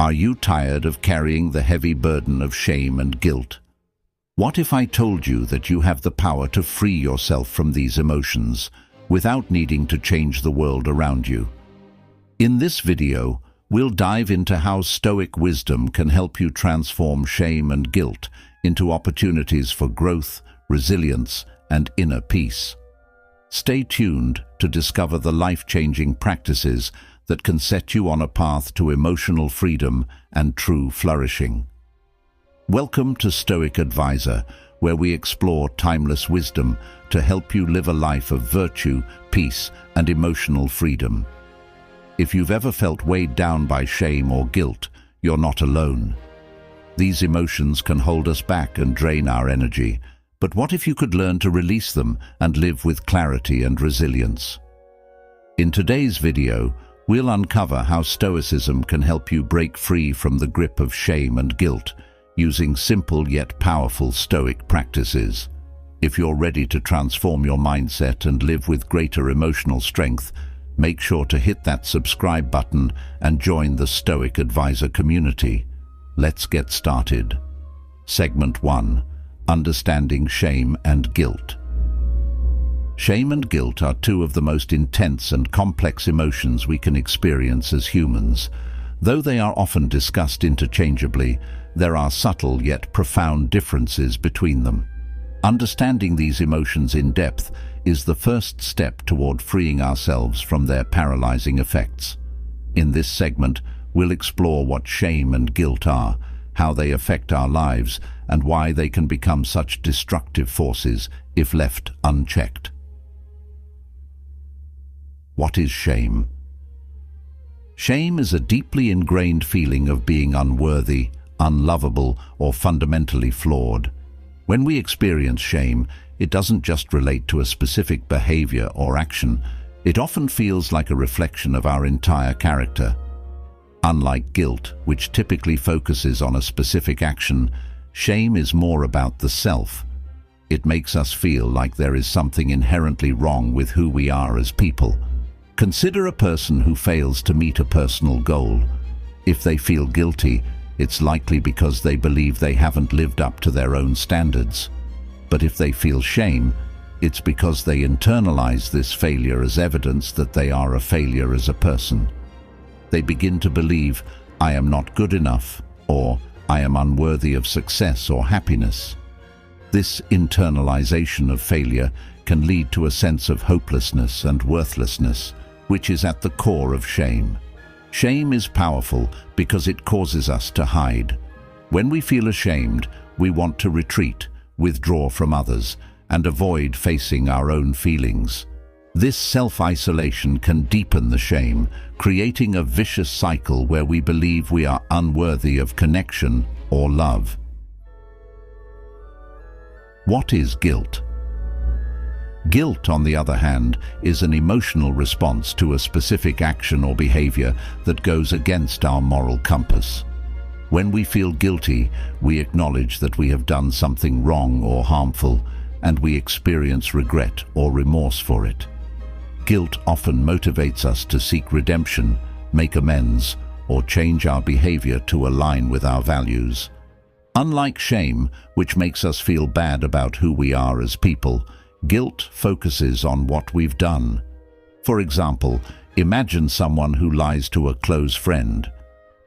Are you tired of carrying the heavy burden of shame and guilt? What if I told you that you have the power to free yourself from these emotions without needing to change the world around you? In this video, we'll dive into how Stoic wisdom can help you transform shame and guilt into opportunities for growth, resilience, and inner peace. Stay tuned to discover the life-changing practices that can set you on a path to emotional freedom and true flourishing. Welcome to Stoic Advisor, where we explore timeless wisdom to help you live a life of virtue, peace, and emotional freedom. If you've ever felt weighed down by shame or guilt, you're not alone. These emotions can hold us back and drain our energy, but what if you could learn to release them and live with clarity and resilience? In today's video, we'll uncover how Stoicism can help you break free from the grip of shame and guilt, using simple yet powerful Stoic practices. If you're ready to transform your mindset and live with greater emotional strength, make sure to hit that subscribe button and join the Stoic Advisor community. Let's get started. Segment 1. Understanding shame and guilt. Shame and guilt are two of the most intense and complex emotions we can experience as humans. Though they are often discussed interchangeably, there are subtle yet profound differences between them. Understanding these emotions in depth is the first step toward freeing ourselves from their paralyzing effects. In this segment, we'll explore what shame and guilt are, how they affect our lives, and why they can become such destructive forces if left unchecked. What is shame? Shame is a deeply ingrained feeling of being unworthy, unlovable, or fundamentally flawed. When we experience shame, it doesn't just relate to a specific behavior or action. It often feels like a reflection of our entire character. Unlike guilt, which typically focuses on a specific action, shame is more about the self. It makes us feel like there is something inherently wrong with who we are as people. Consider a person who fails to meet a personal goal. If they feel guilty, it's likely because they believe they haven't lived up to their own standards. But if they feel shame, it's because they internalize this failure as evidence that they are a failure as a person. They begin to believe, "I am not good enough," or "I am unworthy of success or happiness." This internalization of failure can lead to a sense of hopelessness and worthlessness, which is at the core of shame. Shame is powerful because it causes us to hide. When we feel ashamed, we want to retreat, withdraw from others, and avoid facing our own feelings. This self-isolation can deepen the shame, creating a vicious cycle where we believe we are unworthy of connection or love. What is guilt? Guilt, on the other hand, is an emotional response to a specific action or behavior that goes against our moral compass. When we feel guilty, we acknowledge that we have done something wrong or harmful, and we experience regret or remorse for it. Guilt often motivates us to seek redemption, make amends, or change our behavior to align with our values. Unlike shame, which makes us feel bad about who we are as people, guilt focuses on what we've done. For example, imagine someone who lies to a close friend.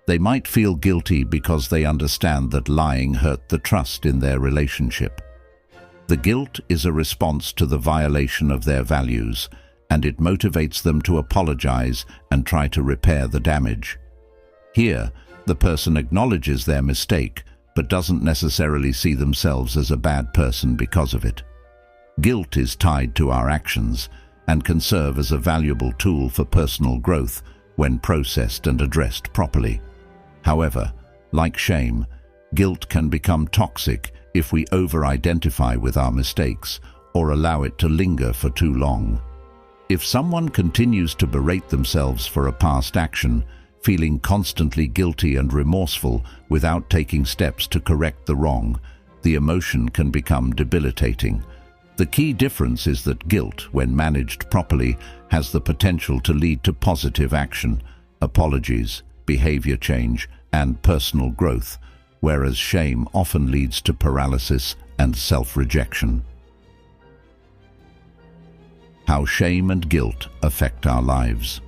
They might feel guilty because they understand that lying hurt the trust in their relationship. The guilt is a response to the violation of their values, and it motivates them to apologize and try to repair the damage. Here, the person acknowledges their mistake, but doesn't necessarily see themselves as a bad person because of it. Guilt is tied to our actions and can serve as a valuable tool for personal growth when processed and addressed properly. However, like shame, guilt can become toxic if we over-identify with our mistakes or allow it to linger for too long. If someone continues to berate themselves for a past action, feeling constantly guilty and remorseful without taking steps to correct the wrong, the emotion can become debilitating. The key difference is that guilt, when managed properly, has the potential to lead to positive action, apologies, behavior change, and personal growth, whereas shame often leads to paralysis and self-rejection. How shame and guilt affect our lives.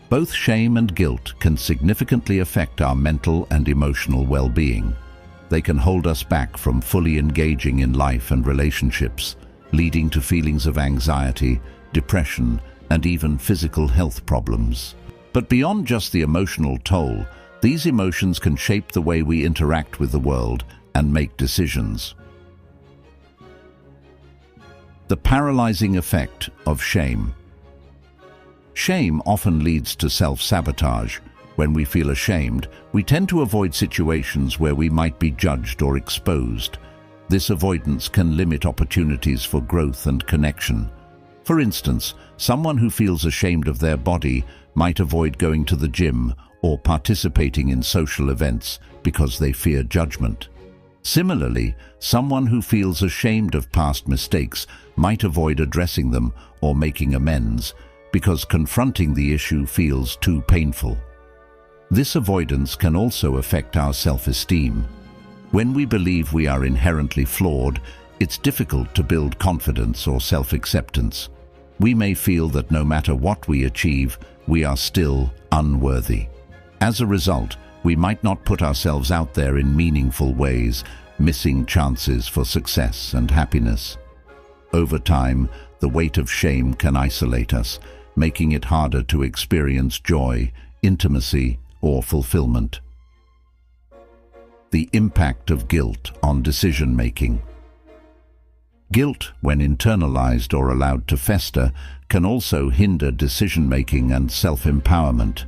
Both shame and guilt can significantly affect our mental and emotional well-being. They can hold us back from fully engaging in life and relationships, leading to feelings of anxiety, depression, and even physical health problems. But beyond just the emotional toll, these emotions can shape the way we interact with the world and make decisions. The paralyzing effect of shame. Shame often leads to self-sabotage. When we feel ashamed, we tend to avoid situations where we might be judged or exposed. This avoidance can limit opportunities for growth and connection. For instance, someone who feels ashamed of their body might avoid going to the gym or participating in social events because they fear judgment. Similarly, someone who feels ashamed of past mistakes might avoid addressing them or making amends because confronting the issue feels too painful. This avoidance can also affect our self-esteem. When we believe we are inherently flawed, it's difficult to build confidence or self-acceptance. We may feel that no matter what we achieve, we are still unworthy. As a result, we might not put ourselves out there in meaningful ways, missing chances for success and happiness. Over time, the weight of shame can isolate us, making it harder to experience joy, intimacy, or fulfillment. The impact of guilt on decision-making. Guilt, when internalized or allowed to fester, can also hinder decision-making and self-empowerment.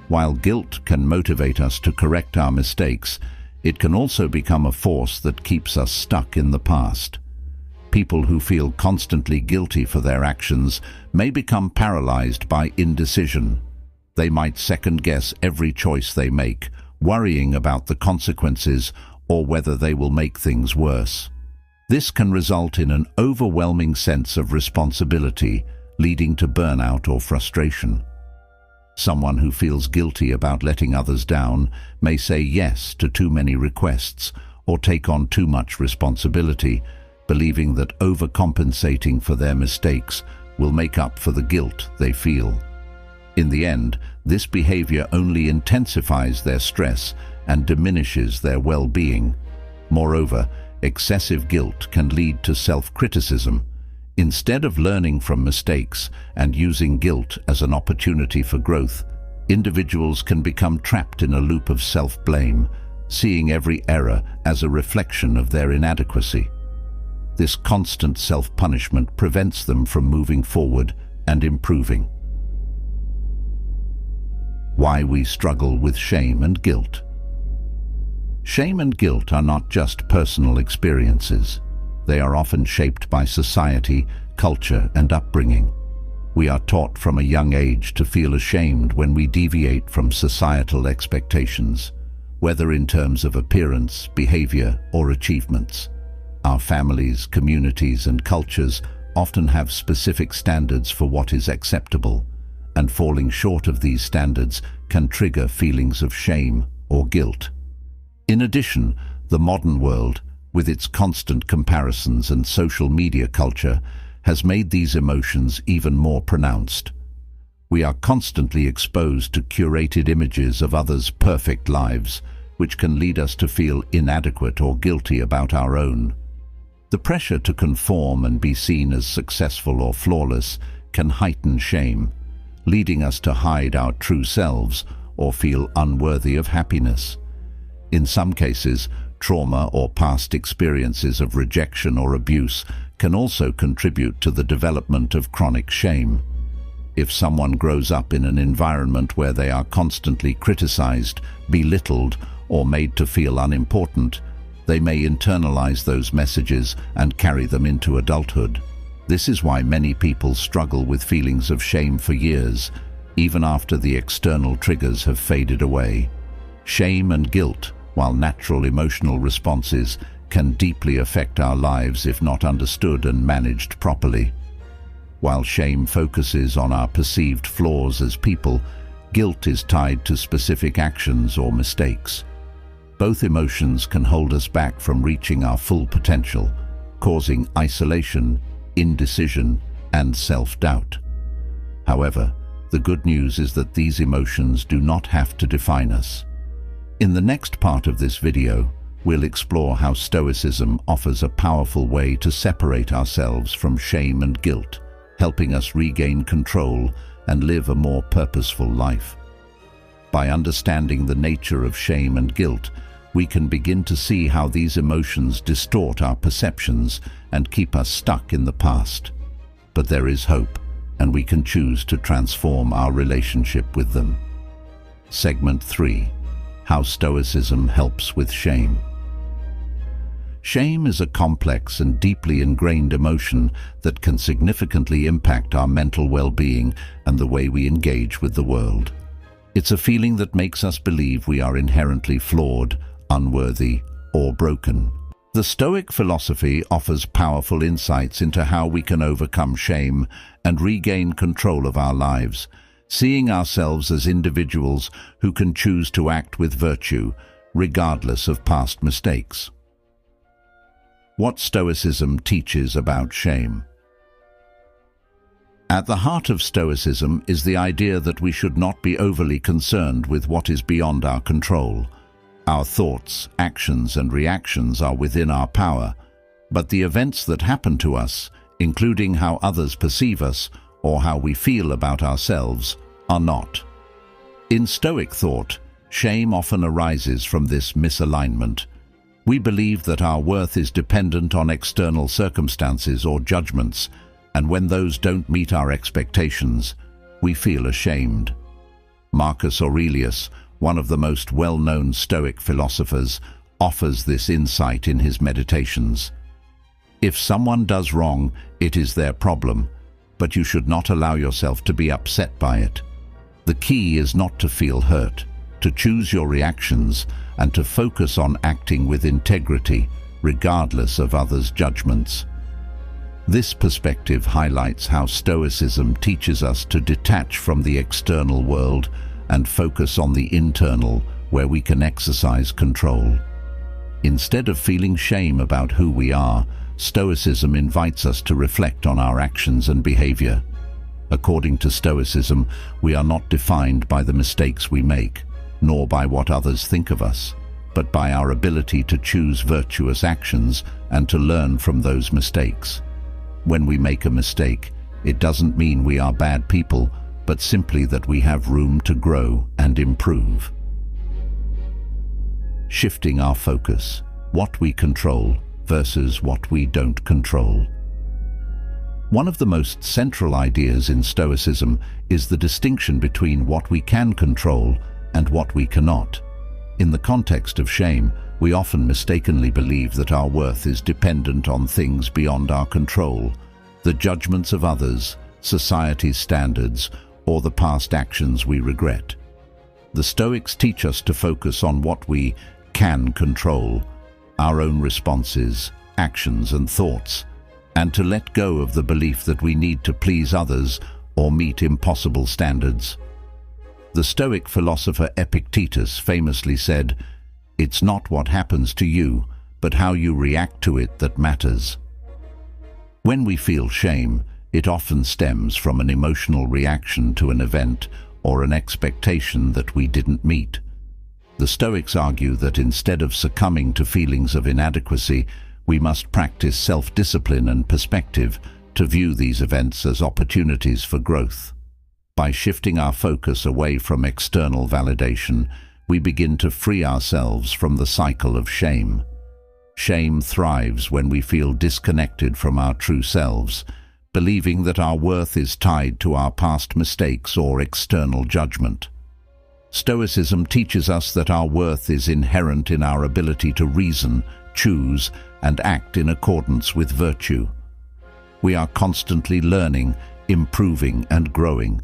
While guilt can motivate us to correct our mistakes, it can also become a force that keeps us stuck in the past. People who feel constantly guilty for their actions may become paralyzed by indecision. They might second-guess every choice they make, worrying about the consequences or whether they will make things worse. This can result in an overwhelming sense of responsibility, leading to burnout or frustration. Someone who feels guilty about letting others down may say yes to too many requests or take on too much responsibility, believing that overcompensating for their mistakes will make up for the guilt they feel. In the end, this behavior only intensifies their stress and diminishes their well-being. Moreover, excessive guilt can lead to self-criticism. Instead of learning from mistakes and using guilt as an opportunity for growth, individuals can become trapped in a loop of self-blame, seeing every error as a reflection of their inadequacy. This constant self-punishment prevents them from moving forward and improving. Why we struggle with shame and guilt. Shame and guilt are not just personal experiences. They are often shaped by society, culture, and upbringing. We are taught from a young age to feel ashamed when we deviate from societal expectations, whether in terms of appearance, behavior, or achievements. Our families, communities, and cultures often have specific standards for what is acceptable, and falling short of these standards can trigger feelings of shame or guilt. In addition, the modern world, with its constant comparisons and social media culture, has made these emotions even more pronounced. We are constantly exposed to curated images of others' perfect lives, which can lead us to feel inadequate or guilty about our own. The pressure to conform and be seen as successful or flawless can heighten shame, leading us to hide our true selves or feel unworthy of happiness. In some cases, trauma or past experiences of rejection or abuse can also contribute to the development of chronic shame. If someone grows up in an environment where they are constantly criticized, belittled, or made to feel unimportant, they may internalize those messages and carry them into adulthood. This is why many people struggle with feelings of shame for years, even after the external triggers have faded away. Shame and guilt, while natural emotional responses, can deeply affect our lives if not understood and managed properly. While shame focuses on our perceived flaws as people, Guilt is tied to specific actions or mistakes. Both emotions can hold us back from reaching our full potential, causing isolation, indecision, and self-doubt. However, the good news is that these emotions do not have to define us. In the next part of this video, we'll explore how Stoicism offers a powerful way to separate ourselves from shame and guilt, helping us regain control and live a more purposeful life. By understanding the nature of shame and guilt, we can begin to see how these emotions distort our perceptions and keep us stuck in the past. But there is hope, and we can choose to transform our relationship with them. Segment 3. How Stoicism helps with shame. Shame is a complex and deeply ingrained emotion that can significantly impact our mental well-being and the way we engage with the world. It's a feeling that makes us believe we are inherently flawed, unworthy, or broken. The Stoic philosophy offers powerful insights into how we can overcome shame and regain control of our lives, seeing ourselves as individuals who can choose to act with virtue, regardless of past mistakes. What Stoicism teaches about shame. At the heart of Stoicism is the idea that we should not be overly concerned with what is beyond our control. Our thoughts, actions, and reactions are within our power, but the events that happen to us, including how others perceive us or how we feel about ourselves, are not. In Stoic thought, shame often arises from this misalignment. We believe that our worth is dependent on external circumstances or judgments, and when those don't meet our expectations, we feel ashamed. Marcus Aurelius, one of the most well-known Stoic philosophers, offers this insight in his Meditations. If someone does wrong, it is their problem, but you should not allow yourself to be upset by it. The key is not to feel hurt, to choose your reactions, and to focus on acting with integrity, regardless of others' judgments. This perspective highlights how Stoicism teaches us to detach from the external world and focus on the internal, where we can exercise control. Instead of feeling shame about who we are, Stoicism invites us to reflect on our actions and behavior. According to Stoicism, we are not defined by the mistakes we make, nor by what others think of us, but by our ability to choose virtuous actions and to learn from those mistakes. When we make a mistake, it doesn't mean we are bad people, but simply that we have room to grow and improve. Shifting our focus, what we control versus what we don't control. One of the most central ideas in Stoicism is the distinction between what we can control and what we cannot. In the context of shame, we often mistakenly believe that our worth is dependent on things beyond our control, the judgments of others, society's standards, or the past actions we regret. The Stoics teach us to focus on what we can control, our own responses, actions, and thoughts, and to let go of the belief that we need to please others or meet impossible standards. The Stoic philosopher Epictetus famously said, "It's not what happens to you, but how you react to it that matters." When we feel shame, it often stems from an emotional reaction to an event or an expectation that we didn't meet. The Stoics argue that instead of succumbing to feelings of inadequacy, we must practice self-discipline and perspective to view these events as opportunities for growth. By shifting our focus away from external validation, we begin to free ourselves from the cycle of shame. Shame thrives when we feel disconnected from our true selves, believing that our worth is tied to our past mistakes or external judgment. Stoicism teaches us that our worth is inherent in our ability to reason, choose, and act in accordance with virtue. We are constantly learning, improving, and growing.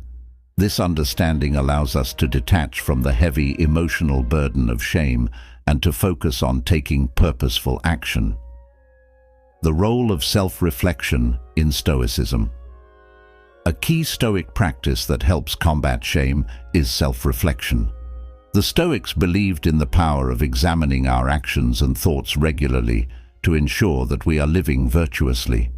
This understanding allows us to detach from the heavy emotional burden of shame and to focus on taking purposeful action. The role of self-reflection in Stoicism. A key Stoic practice that helps combat shame is self-reflection. The Stoics believed in the power of examining our actions and thoughts regularly to ensure that we are living virtuously.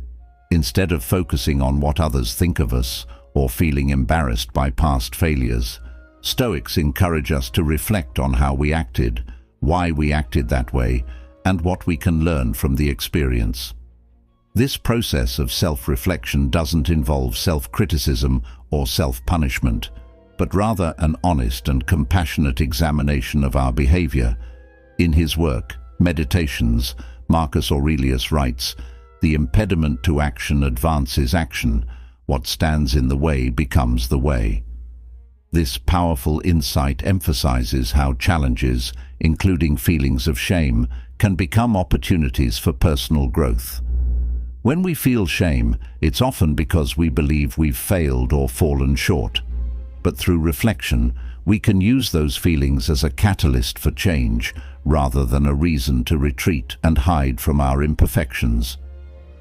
Instead of focusing on what others think of us or feeling embarrassed by past failures, Stoics encourage us to reflect on how we acted, why we acted that way, and what we can learn from the experience. This process of self-reflection doesn't involve self-criticism or self-punishment, but rather an honest and compassionate examination of our behavior. In his work, Meditations, Marcus Aurelius writes, "The impediment to action advances action. What stands in the way becomes the way." This powerful insight emphasizes how challenges, including feelings of shame, can become opportunities for personal growth. When we feel shame, it's often because we believe we've failed or fallen short. But through reflection, we can use those feelings as a catalyst for change, rather than a reason to retreat and hide from our imperfections.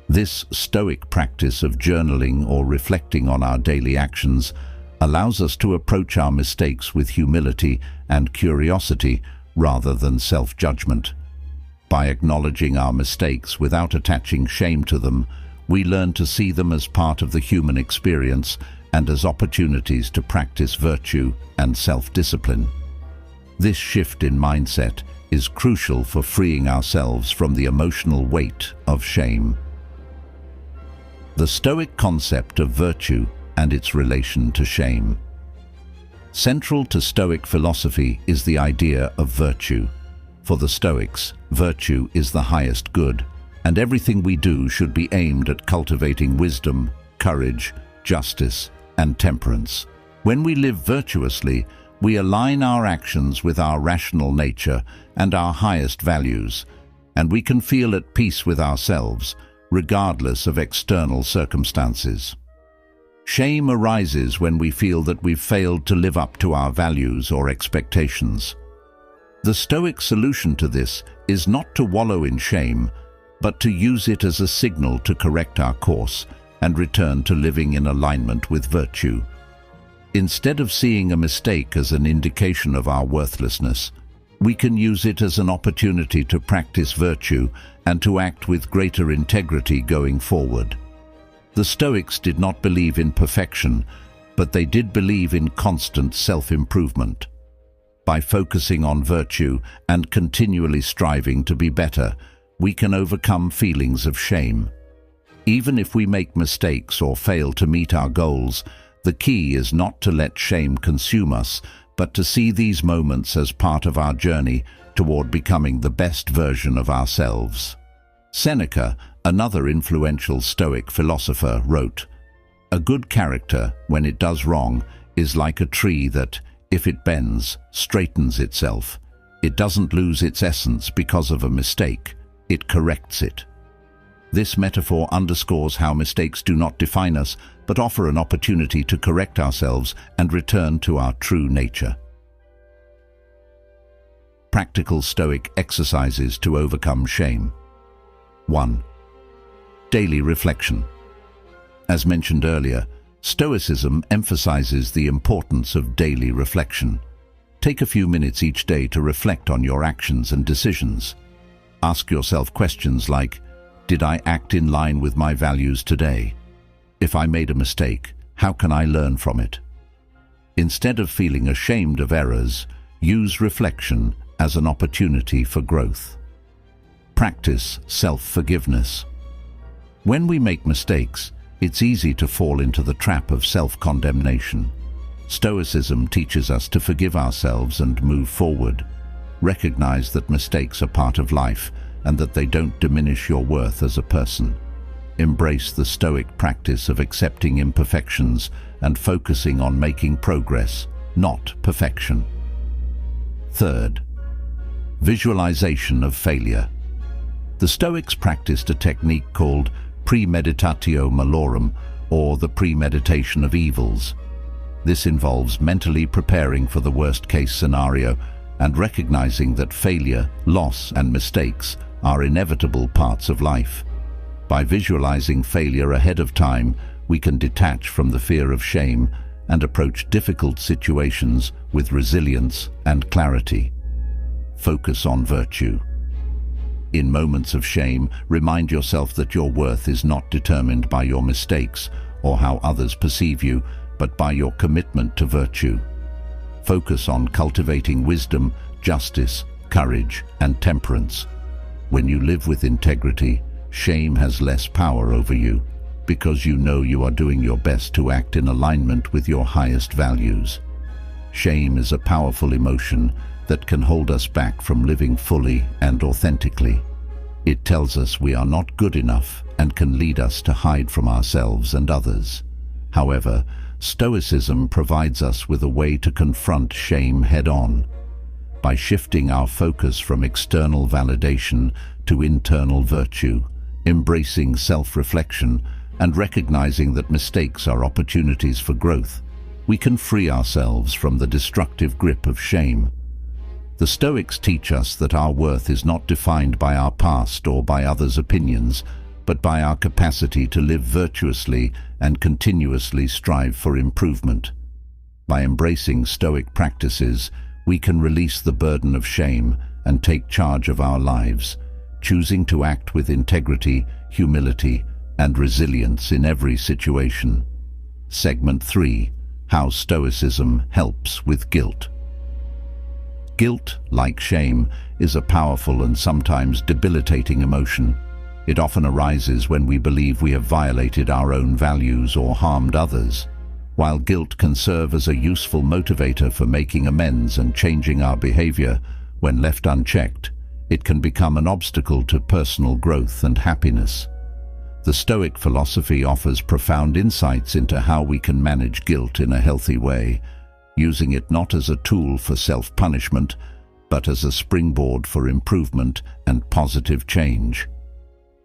This Stoic practice of journaling or reflecting on our daily actions allows us to approach our mistakes with humility and curiosity rather than self-judgment. By acknowledging our mistakes without attaching shame to them, we learn to see them as part of the human experience and as opportunities to practice virtue and self-discipline. This shift in mindset is crucial for freeing ourselves from the emotional weight of shame. The Stoic concept of virtue and its relation to shame. Central to Stoic philosophy is the idea of virtue. For the Stoics, virtue is the highest good, and everything we do should be aimed at cultivating wisdom, courage, justice, and temperance. When we live virtuously, we align our actions with our rational nature and our highest values, and we can feel at peace with ourselves, regardless of external circumstances. Shame arises when we feel that we've failed to live up to our values or expectations. The Stoic solution to this is not to wallow in shame, but to use it as a signal to correct our course and return to living in alignment with virtue. Instead of seeing a mistake as an indication of our worthlessness, we can use it as an opportunity to practice virtue and to act with greater integrity going forward. The Stoics did not believe in perfection, but they did believe in constant self-improvement. By focusing on virtue and continually striving to be better, we can overcome feelings of shame. Even if we make mistakes or fail to meet our goals, the key is not to let shame consume us, but to see these moments as part of our journey toward becoming the best version of ourselves. Seneca, another influential Stoic philosopher, wrote, "A good character, when it does wrong, is like a tree that, if it bends, straightens itself. It doesn't lose its essence because of a mistake, it corrects it." This metaphor underscores how mistakes do not define us, but offer an opportunity to correct ourselves and return to our true nature. Practical Stoic exercises to overcome shame. 1. Daily reflection. As mentioned earlier, Stoicism emphasizes the importance of daily reflection. Take a few minutes each day to reflect on your actions and decisions. Ask yourself questions like, did I act in line with my values today? If I made a mistake, how can I learn from it? Instead of feeling ashamed of errors, use reflection as an opportunity for growth. Practice self-forgiveness. When we make mistakes, it's easy to fall into the trap of self-condemnation. Stoicism teaches us to forgive ourselves and move forward. Recognize that mistakes are part of life and that they don't diminish your worth as a person. Embrace the Stoic practice of accepting imperfections and focusing on making progress, not perfection. Third, visualization of failure. The Stoics practiced a technique called premeditatio malorum, or the premeditation of evils. This involves mentally preparing for the worst-case scenario and recognizing that failure, loss, and mistakes are inevitable parts of life. By visualizing failure ahead of time, we can detach from the fear of shame and approach difficult situations with resilience and clarity. Focus on virtue. In moments of shame, remind yourself that your worth is not determined by your mistakes or how others perceive you, but by your commitment to virtue. Focus on cultivating wisdom, justice, courage, and temperance. When you live with integrity, shame has less power over you, because you know you are doing your best to act in alignment with your highest values. Shame is a powerful emotion that can hold us back from living fully and authentically. It tells us we are not good enough and can lead us to hide from ourselves and others. However, Stoicism provides us with a way to confront shame head-on. By shifting our focus from external validation to internal virtue, embracing self-reflection, and recognizing that mistakes are opportunities for growth, we can free ourselves from the destructive grip of shame. The Stoics teach us that our worth is not defined by our past or by others' opinions, but by our capacity to live virtuously and continuously strive for improvement. By embracing Stoic practices, we can release the burden of shame and take charge of our lives, choosing to act with integrity, humility, and resilience in every situation. Segment 3. How Stoicism helps with guilt. Guilt, like shame, is a powerful and sometimes debilitating emotion. It often arises when we believe we have violated our own values or harmed others. While guilt can serve as a useful motivator for making amends and changing our behavior, when left unchecked, it can become an obstacle to personal growth and happiness. The Stoic philosophy offers profound insights into how we can manage guilt in a healthy way, using it not as a tool for self-punishment, but as a springboard for improvement and positive change.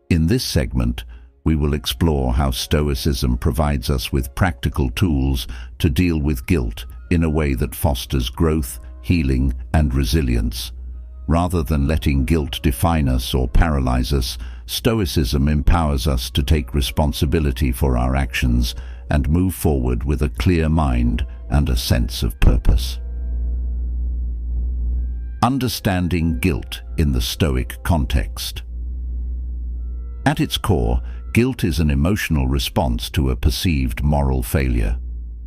In this segment, we will explore how Stoicism provides us with practical tools to deal with guilt in a way that fosters growth, healing, and resilience. Rather than letting guilt define us or paralyze us, Stoicism empowers us to take responsibility for our actions and move forward with a clear mind and a sense of purpose. Understanding guilt in the Stoic context. At its core, guilt is an emotional response to a perceived moral failure.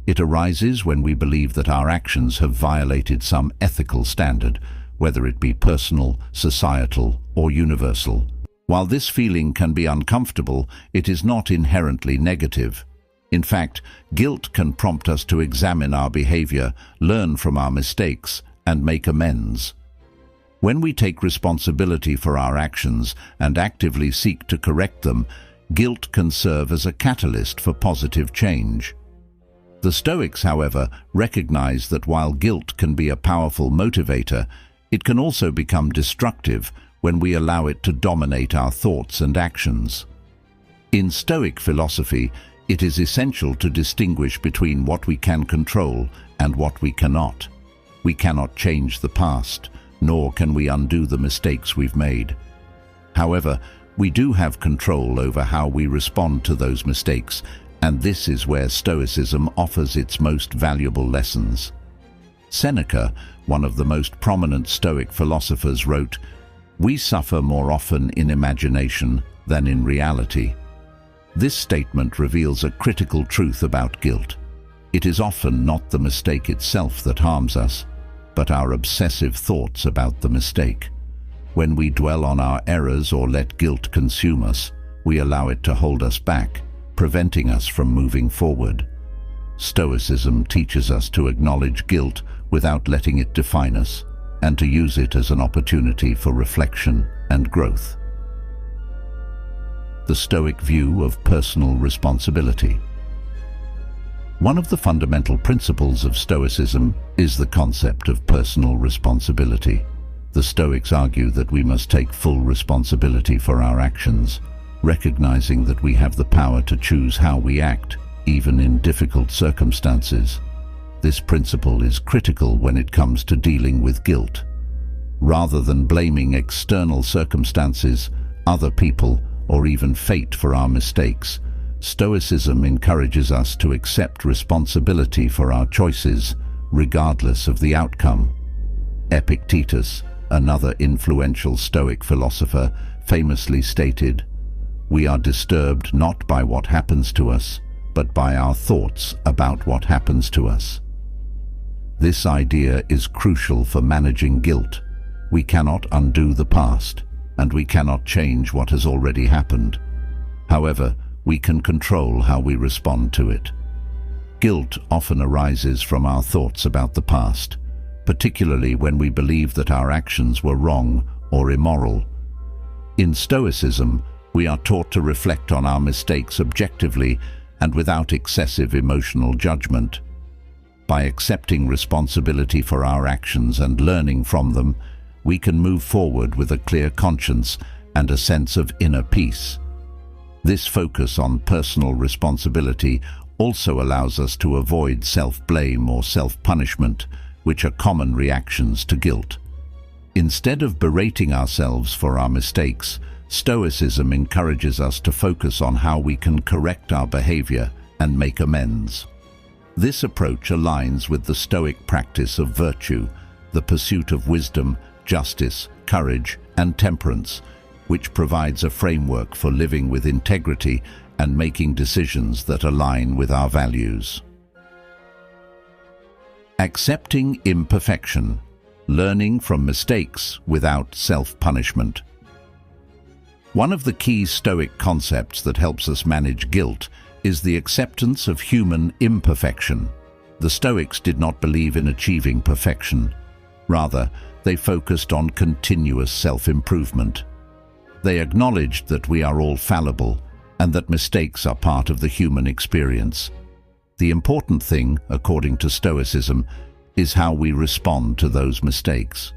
It arises when we believe that our actions have violated some ethical standard, whether it be personal, societal, or universal. While this feeling can be uncomfortable, it is not inherently negative. In fact, guilt can prompt us to examine our behavior, learn from our mistakes, and make amends. When we take responsibility for our actions and actively seek to correct them, guilt can serve as a catalyst for positive change. The Stoics, however, recognize that while guilt can be a powerful motivator, it can also become destructive when we allow it to dominate our thoughts and actions. In Stoic philosophy, it is essential to distinguish between what we can control and what we cannot. We cannot change the past, nor can we undo the mistakes we've made. However, we do have control over how we respond to those mistakes, and this is where Stoicism offers its most valuable lessons. Seneca, one of the most prominent Stoic philosophers, wrote, "We suffer more often in imagination than in reality." This statement reveals a critical truth about guilt. It is often not the mistake itself that harms us, but our obsessive thoughts about the mistake. When we dwell on our errors or let guilt consume us, we allow it to hold us back, preventing us from moving forward. Stoicism teaches us to acknowledge guilt without letting it define us, and to use it as an opportunity for reflection and growth. The Stoic view of personal responsibility. One of the fundamental principles of Stoicism is the concept of personal responsibility. The Stoics argue that we must take full responsibility for our actions, recognizing that we have the power to choose how we act, even in difficult circumstances. This principle is critical when it comes to dealing with guilt. Rather than blaming external circumstances, other people, or even fate for our mistakes, Stoicism encourages us to accept responsibility for our choices, regardless of the outcome. Epictetus, another influential Stoic philosopher, famously stated, "We are disturbed not by what happens to us, but by our thoughts about what happens to us." This idea is crucial for managing guilt. We cannot undo the past, and we cannot change what has already happened. However, we can control how we respond to it. Guilt often arises from our thoughts about the past, particularly when we believe that our actions were wrong or immoral. In Stoicism, we are taught to reflect on our mistakes objectively and without excessive emotional judgment. By accepting responsibility for our actions and learning from them, we can move forward with a clear conscience and a sense of inner peace. This focus on personal responsibility also allows us to avoid self-blame or self-punishment, which are common reactions to guilt. Instead of berating ourselves for our mistakes, Stoicism encourages us to focus on how we can correct our behavior and make amends. This approach aligns with the Stoic practice of virtue, the pursuit of wisdom, justice, courage, and temperance, which provides a framework for living with integrity and making decisions that align with our values. Accepting imperfection, learning from mistakes without self-punishment. One of the key Stoic concepts that helps us manage guilt is the acceptance of human imperfection. The Stoics did not believe in achieving perfection. Rather, they focused on continuous self-improvement. They acknowledged that we are all fallible and that mistakes are part of the human experience. The important thing, according to Stoicism, is how we respond to those mistakes.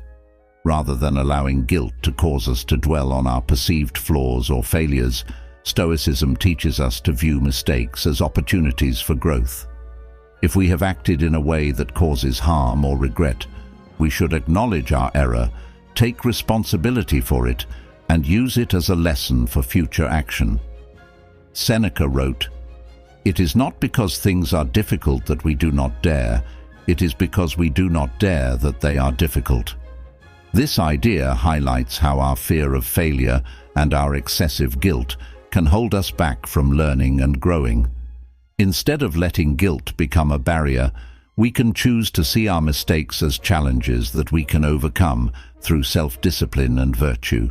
Rather than allowing guilt to cause us to dwell on our perceived flaws or failures, Stoicism teaches us to view mistakes as opportunities for growth. If we have acted in a way that causes harm or regret, we should acknowledge our error, take responsibility for it, and use it as a lesson for future action. Seneca wrote, "It is not because things are difficult that we do not dare, it is because we do not dare that they are difficult." This idea highlights how our fear of failure and our excessive guilt can hold us back from learning and growing. Instead of letting guilt become a barrier, we can choose to see our mistakes as challenges that we can overcome through self-discipline and virtue.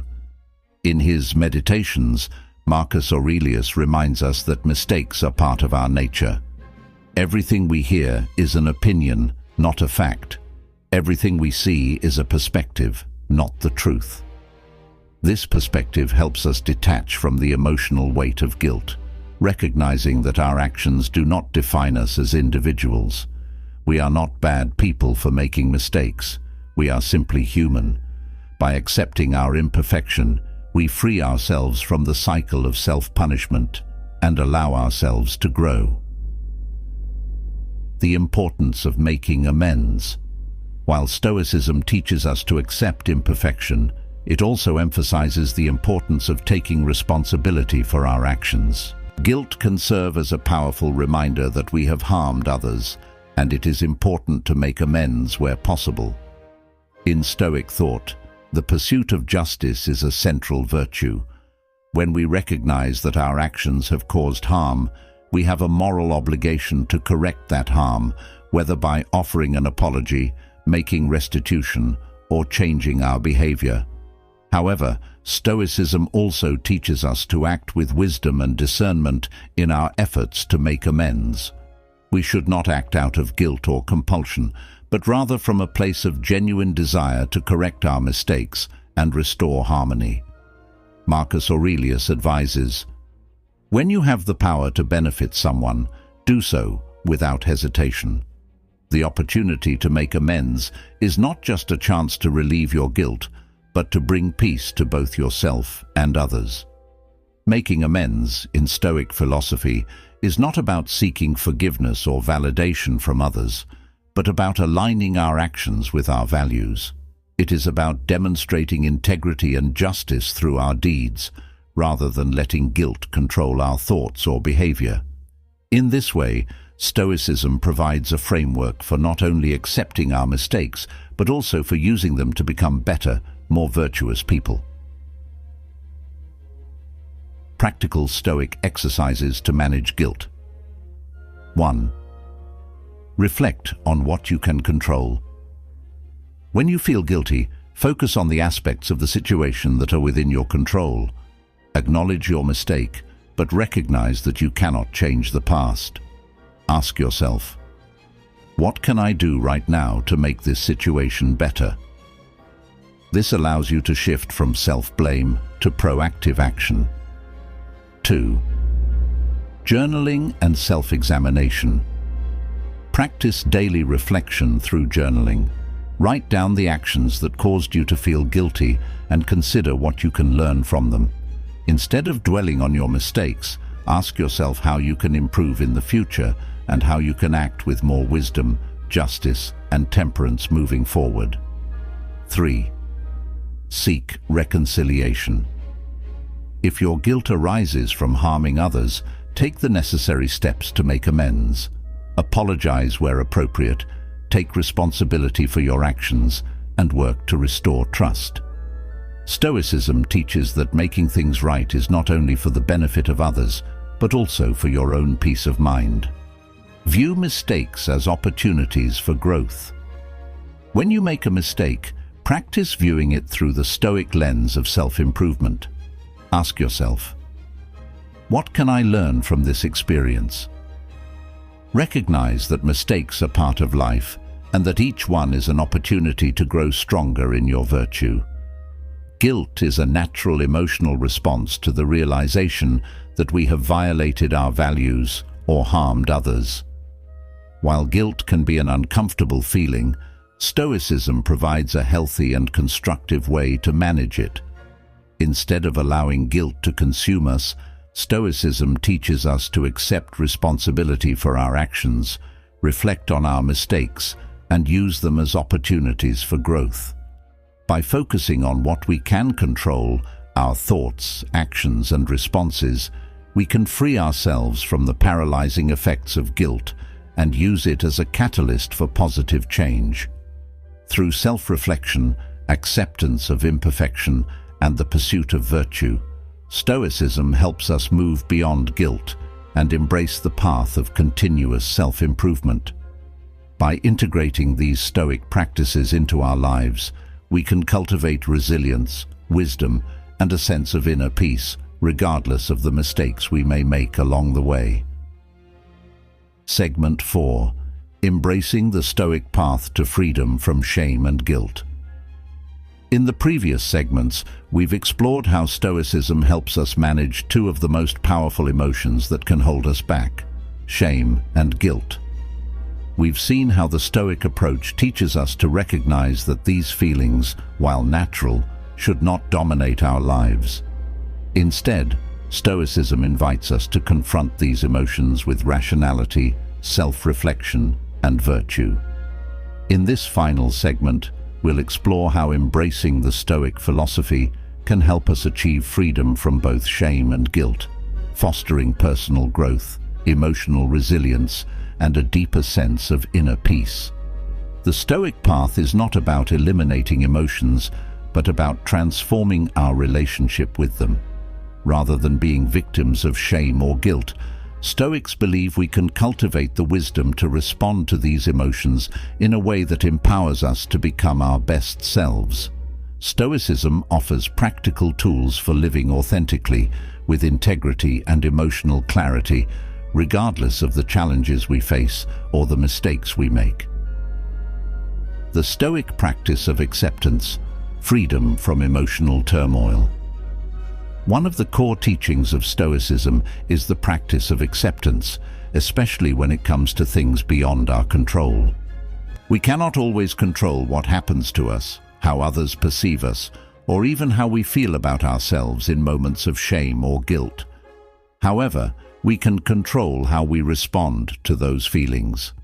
In his Meditations, Marcus Aurelius reminds us that mistakes are part of our nature. Everything we hear is an opinion, not a fact. Everything we see is a perspective, not the truth. This perspective helps us detach from the emotional weight of guilt, recognizing that our actions do not define us as individuals. We are not bad people for making mistakes. We are simply human. By accepting our imperfection, we free ourselves from the cycle of self-punishment and allow ourselves to grow. The importance of making amends. While Stoicism teaches us to accept imperfection, it also emphasizes the importance of taking responsibility for our actions. Guilt can serve as a powerful reminder that we have harmed others, and it is important to make amends where possible. In Stoic thought, the pursuit of justice is a central virtue. When we recognize that our actions have caused harm, we have a moral obligation to correct that harm, whether by offering an apology, making restitution, or changing our behavior. However, Stoicism also teaches us to act with wisdom and discernment in our efforts to make amends. We should not act out of guilt or compulsion, but rather from a place of genuine desire to correct our mistakes and restore harmony. Marcus Aurelius advises, "When you have the power to benefit someone, do so without hesitation." The opportunity to make amends is not just a chance to relieve your guilt, but to bring peace to both yourself and others. Making amends, in Stoic philosophy, is not about seeking forgiveness or validation from others, but about aligning our actions with our values. It is about demonstrating integrity and justice through our deeds, rather than letting guilt control our thoughts or behavior. In this way, Stoicism provides a framework for not only accepting our mistakes, but also for using them to become better, more virtuous people. Practical Stoic exercises to manage guilt. 1. Reflect on what you can control. When you feel guilty, focus on the aspects of the situation that are within your control. Acknowledge your mistake, but recognize that you cannot change the past. Ask yourself, what can I do right now to make this situation better? This allows you to shift from self-blame to proactive action. 2. Journaling and self-examination. Practice daily reflection through journaling. Write down the actions that caused you to feel guilty and consider what you can learn from them. Instead of dwelling on your mistakes, ask yourself how you can improve in the future and how you can act with more wisdom, justice, and temperance moving forward. 3. Seek reconciliation. If your guilt arises from harming others, take the necessary steps to make amends. Apologize where appropriate, take responsibility for your actions, and work to restore trust. Stoicism teaches that making things right is not only for the benefit of others, but also for your own peace of mind. View mistakes as opportunities for growth. When you make a mistake, practice viewing it through the Stoic lens of self-improvement. Ask yourself, what can I learn from this experience? Recognize that mistakes are part of life and that each one is an opportunity to grow stronger in your virtue. Guilt is a natural emotional response to the realization that we have violated our values or harmed others. While guilt can be an uncomfortable feeling, Stoicism provides a healthy and constructive way to manage it. Instead of allowing guilt to consume us, Stoicism teaches us to accept responsibility for our actions, reflect on our mistakes, and use them as opportunities for growth. By focusing on what we can control, our thoughts, actions, and responses, we can free ourselves from the paralyzing effects of guilt and use it as a catalyst for positive change. Through self-reflection, acceptance of imperfection, and the pursuit of virtue, Stoicism helps us move beyond guilt and embrace the path of continuous self-improvement. By integrating these Stoic practices into our lives, we can cultivate resilience, wisdom, and a sense of inner peace, regardless of the mistakes we may make along the way. Segment 4. Embracing the Stoic path to freedom from shame and guilt. In the previous segments, we've explored how Stoicism helps us manage two of the most powerful emotions that can hold us back: shame and guilt. We've seen how the Stoic approach teaches us to recognize that these feelings, while natural, should not dominate our lives. Instead, Stoicism invites us to confront these emotions with rationality, self-reflection, and virtue. In this final segment, we'll explore how embracing the Stoic philosophy can help us achieve freedom from both shame and guilt, fostering personal growth, emotional resilience, and a deeper sense of inner peace. The Stoic path is not about eliminating emotions, but about transforming our relationship with them. Rather than being victims of shame or guilt, Stoics believe we can cultivate the wisdom to respond to these emotions in a way that empowers us to become our best selves. Stoicism offers practical tools for living authentically, with integrity and emotional clarity, regardless of the challenges we face or the mistakes we make. The Stoic practice of acceptance, freedom from emotional turmoil. One of the core teachings of Stoicism is the practice of acceptance, especially when it comes to things beyond our control. We cannot always control what happens to us, how others perceive us, or even how we feel about ourselves in moments of shame or guilt. However, we can control how we respond to those feelings.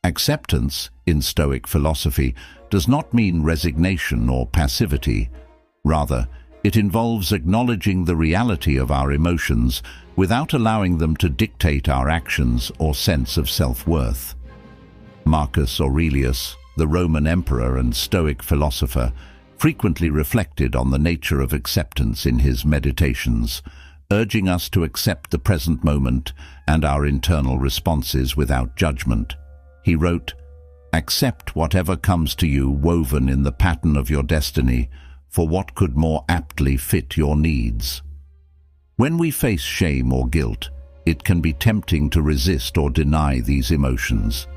Acceptance, in Stoic philosophy, does not mean resignation or passivity. Rather, It involves acknowledging the reality of our emotions without allowing them to dictate our actions or sense of self-worth. Marcus Aurelius, the Roman emperor and Stoic philosopher, frequently reflected on the nature of acceptance in his Meditations, urging us to accept the present moment and our internal responses without judgment. He wrote, "Accept whatever comes to you woven in the pattern of your destiny, for what could more aptly fit your needs." When we face shame or guilt, it can be tempting to resist or deny these emotions.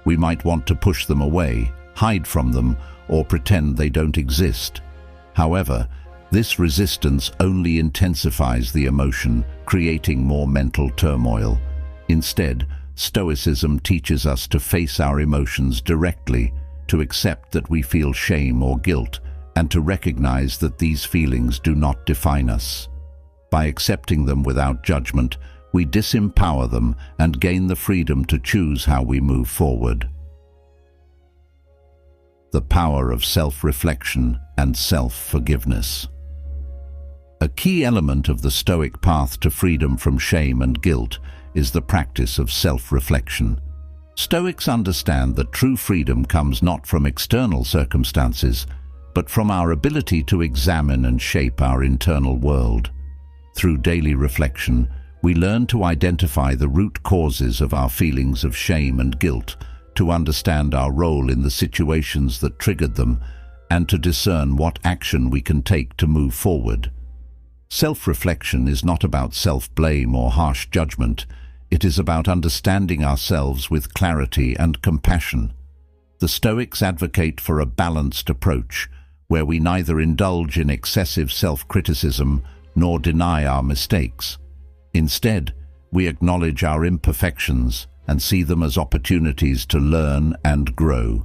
We might want to push them away, hide from them, or pretend they don't exist. However, this resistance only intensifies the emotion, creating more mental turmoil. Instead, Stoicism teaches us to face our emotions directly, to accept that we feel shame or guilt, and to recognize that these feelings do not define us. By accepting them without judgment, we disempower them and gain the freedom to choose how we move forward. The power of self-reflection and self-forgiveness. A key element of the Stoic path to freedom from shame and guilt is the practice of self-reflection. Stoics understand that true freedom comes not from external circumstances, but from our ability to examine and shape our internal world. Through daily reflection, we learn to identify the root causes of our feelings of shame and guilt, to understand our role in the situations that triggered them, and to discern what action we can take to move forward. Self-reflection is not about self-blame or harsh judgment. It is about understanding ourselves with clarity and compassion. The Stoics advocate for a balanced approach, where we neither indulge in excessive self-criticism nor deny our mistakes. Instead, we acknowledge our imperfections and see them as opportunities to learn and grow.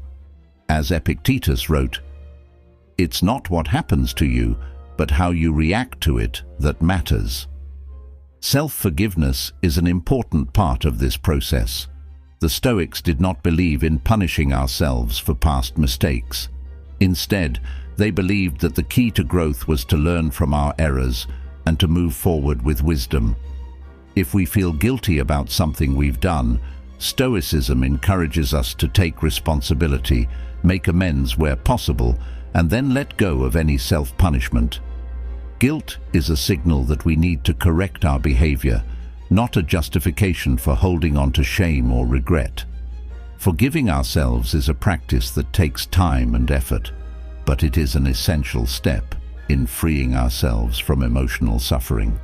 As Epictetus wrote, "It's not what happens to you, but how you react to it that matters." Self-forgiveness is an important part of this process. The Stoics did not believe in punishing ourselves for past mistakes. Instead, they believed that the key to growth was to learn from our errors and to move forward with wisdom. If we feel guilty about something we've done, Stoicism encourages us to take responsibility, make amends where possible, and then let go of any self-punishment. Guilt is a signal that we need to correct our behavior, not a justification for holding on to shame or regret. Forgiving ourselves is a practice that takes time and effort, but it is an essential step in freeing ourselves from emotional suffering.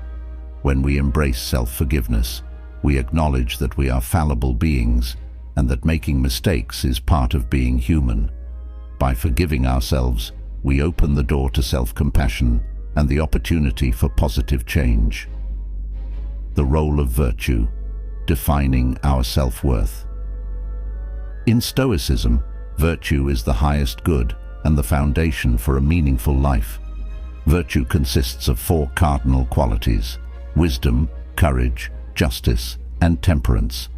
When we embrace self-forgiveness, we acknowledge that we are fallible beings and that making mistakes is part of being human. By forgiving ourselves, we open the door to self-compassion and the opportunity for positive change. The role of virtue, defining our self-worth. In Stoicism, virtue is the highest good and the foundation for a meaningful life. Virtue consists of 4 cardinal qualities: wisdom, courage, justice, and temperance.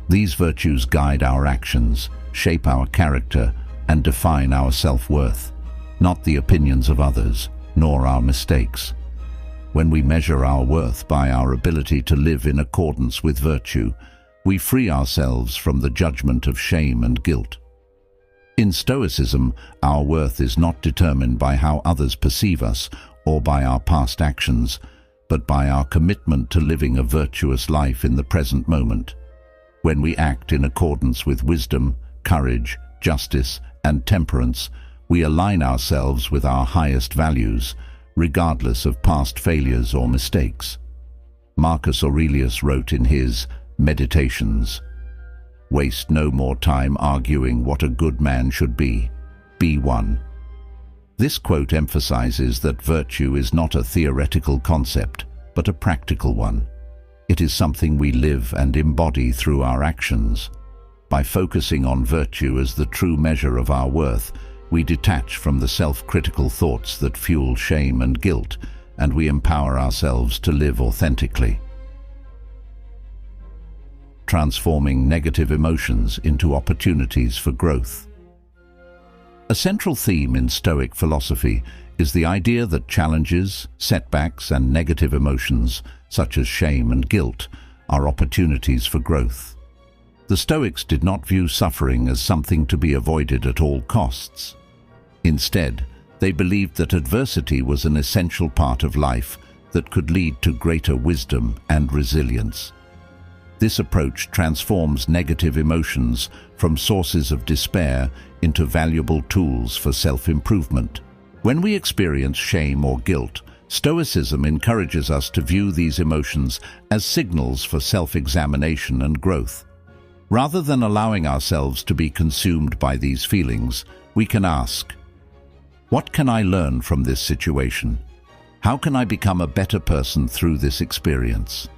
These virtues guide our actions, shape our character, and define our self-worth, not the opinions of others, nor our mistakes. When we measure our worth by our ability to live in accordance with virtue, we free ourselves from the judgment of shame and guilt. In Stoicism, our worth is not determined by how others perceive us or by our past actions, but by our commitment to living a virtuous life in the present moment. When we act in accordance with wisdom, courage, justice, and temperance, we align ourselves with our highest values, regardless of past failures or mistakes. Marcus Aurelius wrote in his Meditations, "Waste no more time arguing what a good man should be. Be one." This quote emphasizes that virtue is not a theoretical concept, but a practical one. It is something we live and embody through our actions. By focusing on virtue as the true measure of our worth, we detach from the self-critical thoughts that fuel shame and guilt, and we empower ourselves to live authentically. Transforming negative emotions into opportunities for growth. A central theme in Stoic philosophy is the idea that challenges, setbacks, and negative emotions, such as shame and guilt, are opportunities for growth. The Stoics did not view suffering as something to be avoided at all costs. Instead, they believed that adversity was an essential part of life that could lead to greater wisdom and resilience. This approach transforms negative emotions from sources of despair into valuable tools for self-improvement. When we experience shame or guilt, Stoicism encourages us to view these emotions as signals for self-examination and growth. Rather than allowing ourselves to be consumed by these feelings, we can ask, what can I learn from this situation? How can I become a better person through this experience?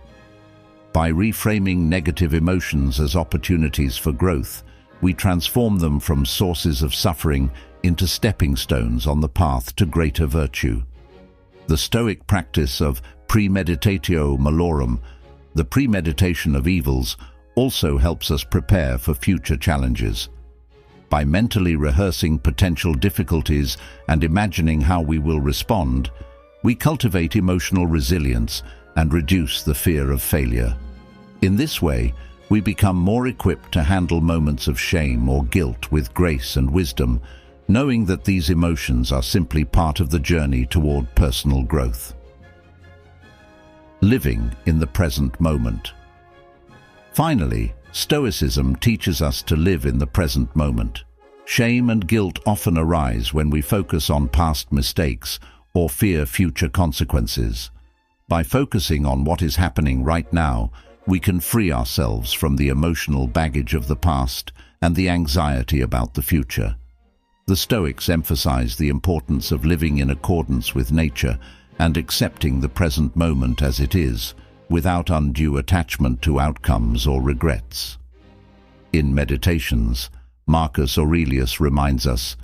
By reframing negative emotions as opportunities for growth, we transform them from sources of suffering into stepping stones on the path to greater virtue. The Stoic practice of premeditatio malorum, the premeditation of evils, also helps us prepare for future challenges. By mentally rehearsing potential difficulties and imagining how we will respond, we cultivate emotional resilience and reduce the fear of failure. In this way, we become more equipped to handle moments of shame or guilt with grace and wisdom, knowing that these emotions are simply part of the journey toward personal growth. Living in the present moment. Finally, Stoicism teaches us to live in the present moment. Shame and guilt often arise when we focus on past mistakes or fear future consequences. By focusing on what is happening right now, we can free ourselves from the emotional baggage of the past and the anxiety about the future. The Stoics emphasize the importance of living in accordance with nature and accepting the present moment as it is, without undue attachment to outcomes or regrets. In Meditations, Marcus Aurelius reminds us,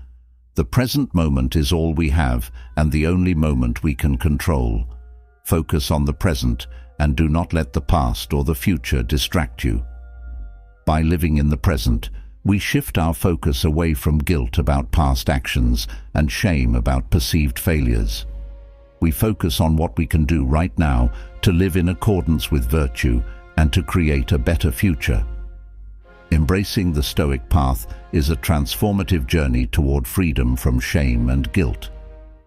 "The present moment is all we have and the only moment we can control. Focus on the present and do not let the past or the future distract you." By living in the present, we shift our focus away from guilt about past actions and shame about perceived failures. We focus on what we can do right now to live in accordance with virtue and to create a better future. Embracing the Stoic path is a transformative journey toward freedom from shame and guilt.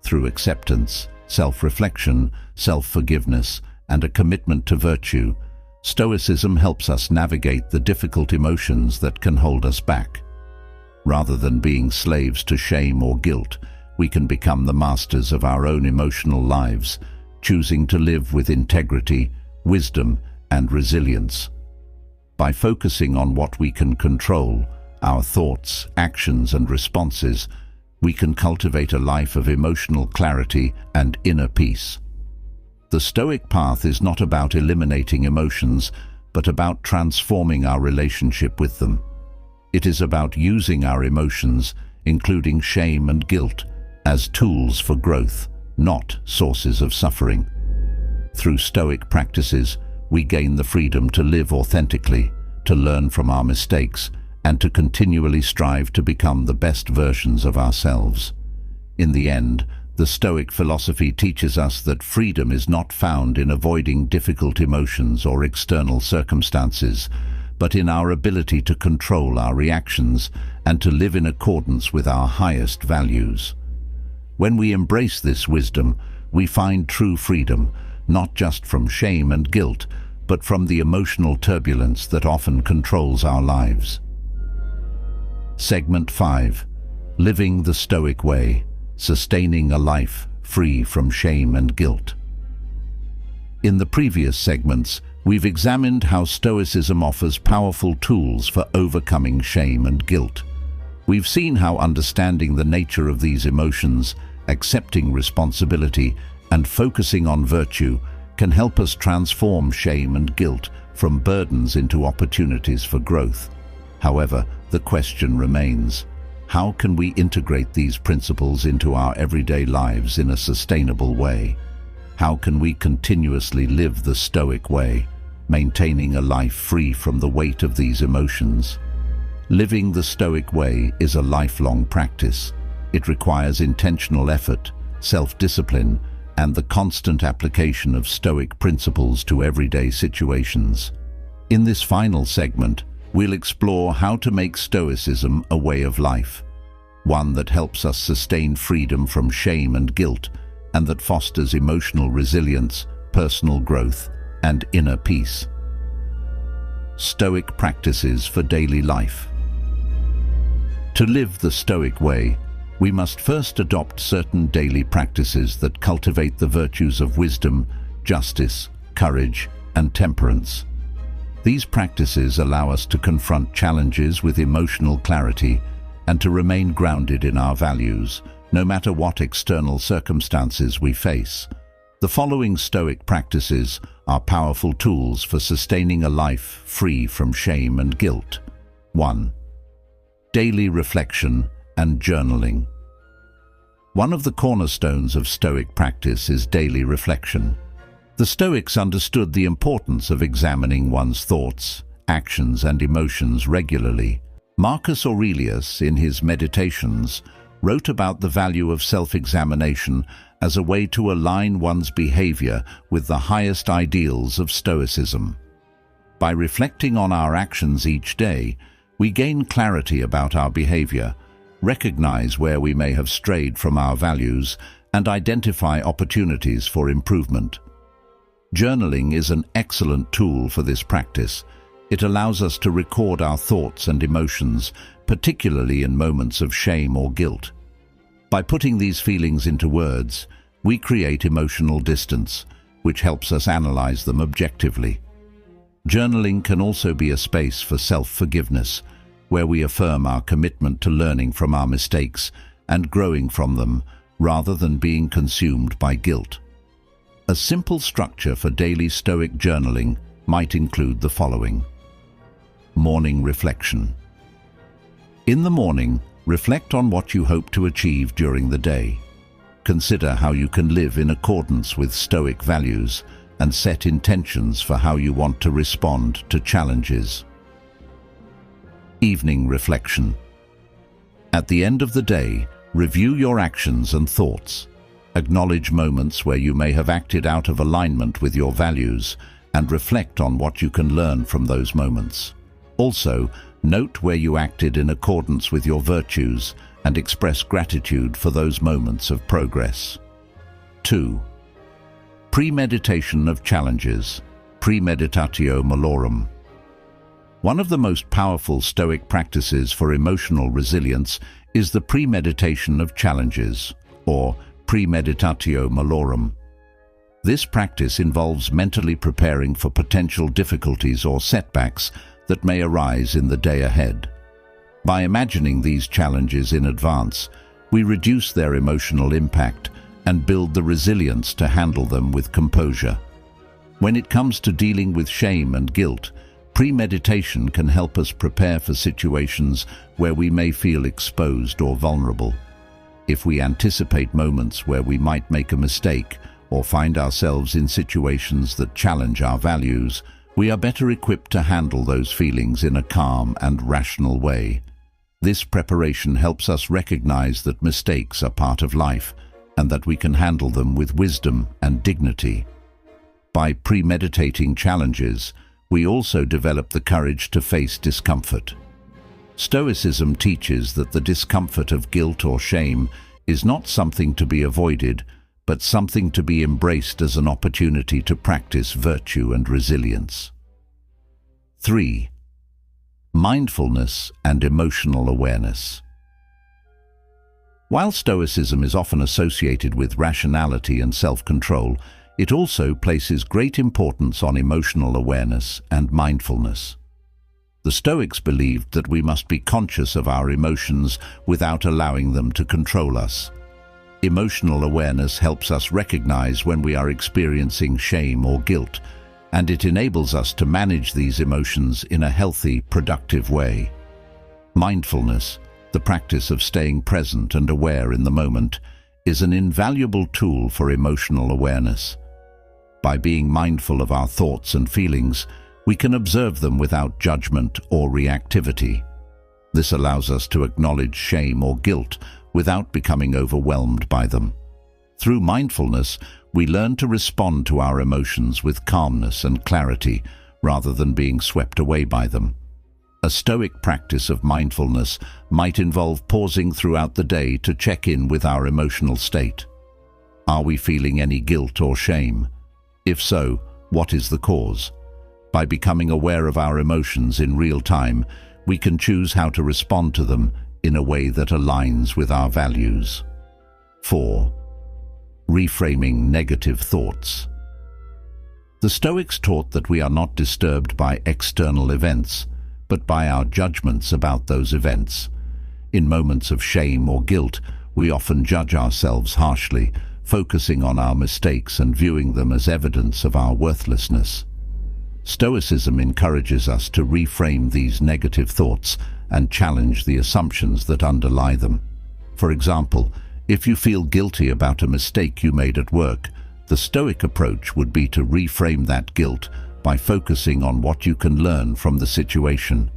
Through acceptance, self-reflection, self-forgiveness, and a commitment to virtue, Stoicism helps us navigate the difficult emotions that can hold us back. Rather than being slaves to shame or guilt, we can become the masters of our own emotional lives, choosing to live with integrity, wisdom, and resilience. By focusing on what we can control, our thoughts, actions, and responses, we can cultivate a life of emotional clarity and inner peace. The Stoic path is not about eliminating emotions, but about transforming our relationship with them. It is about using our emotions, including shame and guilt, as tools for growth, not sources of suffering. Through Stoic practices, we gain the freedom to live authentically, to learn from our mistakes, and to continually strive to become the best versions of ourselves. In the end, the Stoic philosophy teaches us that freedom is not found in avoiding difficult emotions or external circumstances, but in our ability to control our reactions and to live in accordance with our highest values. When we embrace this wisdom, we find true freedom, not just from shame and guilt, but from the emotional turbulence that often controls our lives. Segment 5. Living the Stoic Way, Sustaining a Life Free from Shame and Guilt. In the previous segments, we've examined how Stoicism offers powerful tools for overcoming shame and guilt. We've seen how understanding the nature of these emotions, accepting responsibility, and focusing on virtue can help us transform shame and guilt from burdens into opportunities for growth. However, the question remains, how can we integrate these principles into our everyday lives in a sustainable way? How can we continuously live the Stoic way, maintaining a life free from the weight of these emotions? Living the Stoic way is a lifelong practice. It requires intentional effort, self-discipline, and the constant application of Stoic principles to everyday situations. In this final segment, we'll explore how to make Stoicism a way of life, one that helps us sustain freedom from shame and guilt, and that fosters emotional resilience, personal growth, and inner peace. Stoic practices for daily life. To live the Stoic way, we must first adopt certain daily practices that cultivate the virtues of wisdom, justice, courage, and temperance. These practices allow us to confront challenges with emotional clarity and to remain grounded in our values, no matter what external circumstances we face. The following Stoic practices are powerful tools for sustaining a life free from shame and guilt. 1. Daily reflection and journaling. One of the cornerstones of Stoic practice is daily reflection. The Stoics understood the importance of examining one's thoughts, actions, and emotions regularly. Marcus Aurelius, in his Meditations, wrote about the value of self-examination as a way to align one's behavior with the highest ideals of Stoicism. By reflecting on our actions each day, we gain clarity about our behavior, recognize where we may have strayed from our values, and identify opportunities for improvement. Journaling is an excellent tool for this practice. It allows us to record our thoughts and emotions, particularly in moments of shame or guilt. By putting these feelings into words, we create emotional distance, which helps us analyze them objectively. Journaling can also be a space for self-forgiveness, where we affirm our commitment to learning from our mistakes and growing from them, rather than being consumed by guilt. A simple structure for daily Stoic journaling might include the following. Morning reflection. In the morning, reflect on what you hope to achieve during the day. Consider how you can live in accordance with Stoic values and set intentions for how you want to respond to challenges. Evening reflection. At the end of the day, review your actions and thoughts. Acknowledge moments where you may have acted out of alignment with your values and reflect on what you can learn from those moments. Also, note where you acted in accordance with your virtues and express gratitude for those moments of progress. 2. Premeditation of challenges. Premeditatio malorum. One of the most powerful Stoic practices for emotional resilience is the premeditation of challenges, or premeditatio malorum. This practice involves mentally preparing for potential difficulties or setbacks that may arise in the day ahead. By imagining these challenges in advance, we reduce their emotional impact and build the resilience to handle them with composure. When it comes to dealing with shame and guilt, premeditation can help us prepare for situations where we may feel exposed or vulnerable. If we anticipate moments where we might make a mistake or find ourselves in situations that challenge our values, we are better equipped to handle those feelings in a calm and rational way. This preparation helps us recognize that mistakes are part of life and that we can handle them with wisdom and dignity. By premeditating challenges, we also develop the courage to face discomfort. Stoicism teaches that the discomfort of guilt or shame is not something to be avoided, but something to be embraced as an opportunity to practice virtue and resilience. 3. Mindfulness and emotional awareness. While Stoicism is often associated with rationality and self-control, it also places great importance on emotional awareness and mindfulness. The Stoics believed that we must be conscious of our emotions without allowing them to control us. Emotional awareness helps us recognize when we are experiencing shame or guilt, and it enables us to manage these emotions in a healthy, productive way. Mindfulness, the practice of staying present and aware in the moment, is an invaluable tool for emotional awareness. By being mindful of our thoughts and feelings, we can observe them without judgment or reactivity. This allows us to acknowledge shame or guilt without becoming overwhelmed by them. Through mindfulness, we learn to respond to our emotions with calmness and clarity, rather than being swept away by them. A Stoic practice of mindfulness might involve pausing throughout the day to check in with our emotional state. Are we feeling any guilt or shame? If so, what is the cause? By becoming aware of our emotions in real time, we can choose how to respond to them in a way that aligns with our values. 4. Reframing negative thoughts. The Stoics taught that we are not disturbed by external events, but by our judgments about those events. In moments of shame or guilt, we often judge ourselves harshly, focusing on our mistakes and viewing them as evidence of our worthlessness. Stoicism encourages us to reframe these negative thoughts and challenge the assumptions that underlie them. For example, if you feel guilty about a mistake you made at work, the Stoic approach would be to reframe that guilt by focusing on what you can learn from the situation.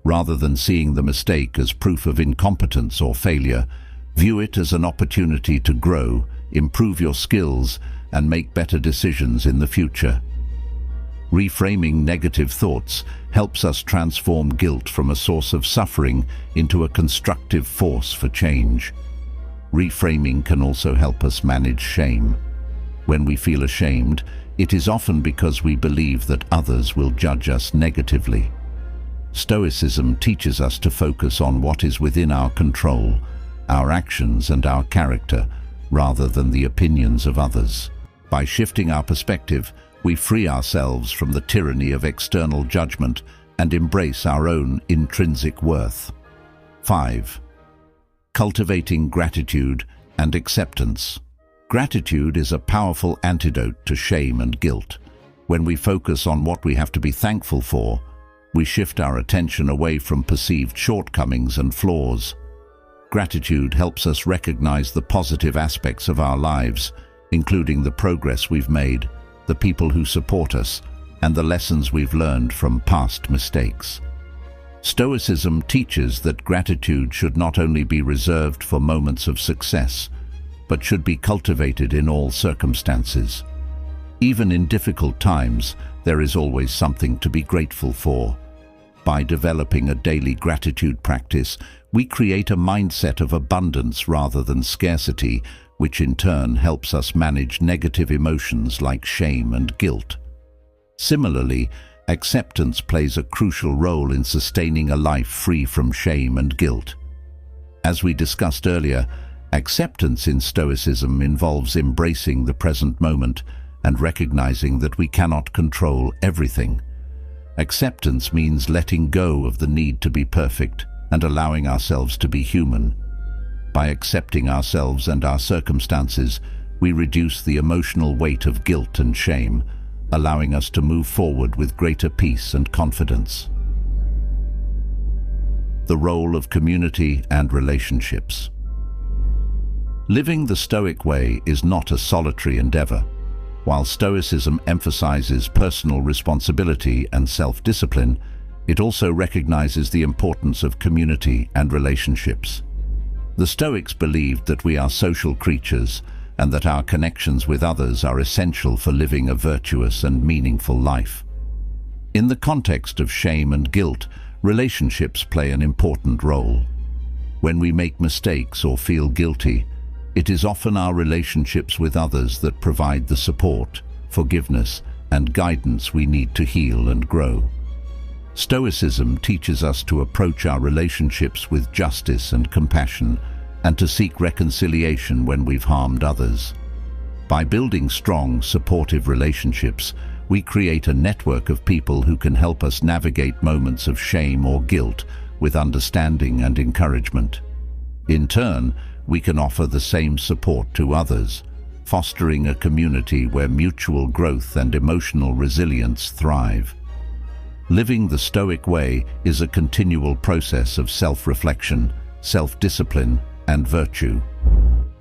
Rather than seeing the mistake as proof of incompetence or failure, view it as an opportunity to grow, improve your skills, and make better decisions in the future. Reframing negative thoughts helps us transform guilt from a source of suffering into a constructive force for change. Reframing can also help us manage shame. When we feel ashamed, it is often because we believe that others will judge us negatively. Stoicism teaches us to focus on what is within our control, our actions and our character, rather than the opinions of others. By shifting our perspective, we free ourselves from the tyranny of external judgment and embrace our own intrinsic worth. 5. Cultivating gratitude and acceptance. Gratitude is a powerful antidote to shame and guilt. When we focus on what we have to be thankful for, we shift our attention away from perceived shortcomings and flaws. Gratitude helps us recognize the positive aspects of our lives, including the progress we've made, the people who support us, and the lessons we've learned from past mistakes. Stoicism teaches that gratitude should not only be reserved for moments of success, but should be cultivated in all circumstances. Even in difficult times, there is always something to be grateful for. By developing a daily gratitude practice, we create a mindset of abundance rather than scarcity, which in turn helps us manage negative emotions like shame and guilt. Similarly, acceptance plays a crucial role in sustaining a life free from shame and guilt. As we discussed earlier, acceptance in Stoicism involves embracing the present moment and recognizing that we cannot control everything. Acceptance means letting go of the need to be perfect and allowing ourselves to be human. By accepting ourselves and our circumstances, we reduce the emotional weight of guilt and shame, allowing us to move forward with greater peace and confidence. The role of community and relationships. Living the Stoic way is not a solitary endeavor. While Stoicism emphasizes personal responsibility and self-discipline, it also recognizes the importance of community and relationships. The Stoics believed that we are social creatures and that our connections with others are essential for living a virtuous and meaningful life. In the context of shame and guilt, relationships play an important role. When we make mistakes or feel guilty, it is often our relationships with others that provide the support, forgiveness, and guidance we need to heal and grow. Stoicism teaches us to approach our relationships with justice and compassion, and to seek reconciliation when we've harmed others. By building strong, supportive relationships, we create a network of people who can help us navigate moments of shame or guilt with understanding and encouragement. In turn, we can offer the same support to others, fostering a community where mutual growth and emotional resilience thrive. Living the Stoic way is a continual process of self-reflection, self-discipline, and virtue.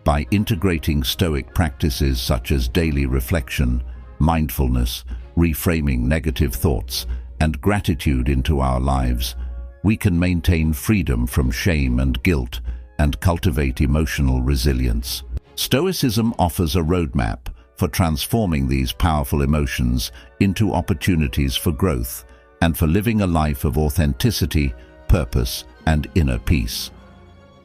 By integrating Stoic practices such as daily reflection, mindfulness, reframing negative thoughts, and gratitude into our lives, we can maintain freedom from shame and guilt and cultivate emotional resilience. Stoicism offers a roadmap for transforming these powerful emotions into opportunities for growth and for living a life of authenticity, purpose, and inner peace.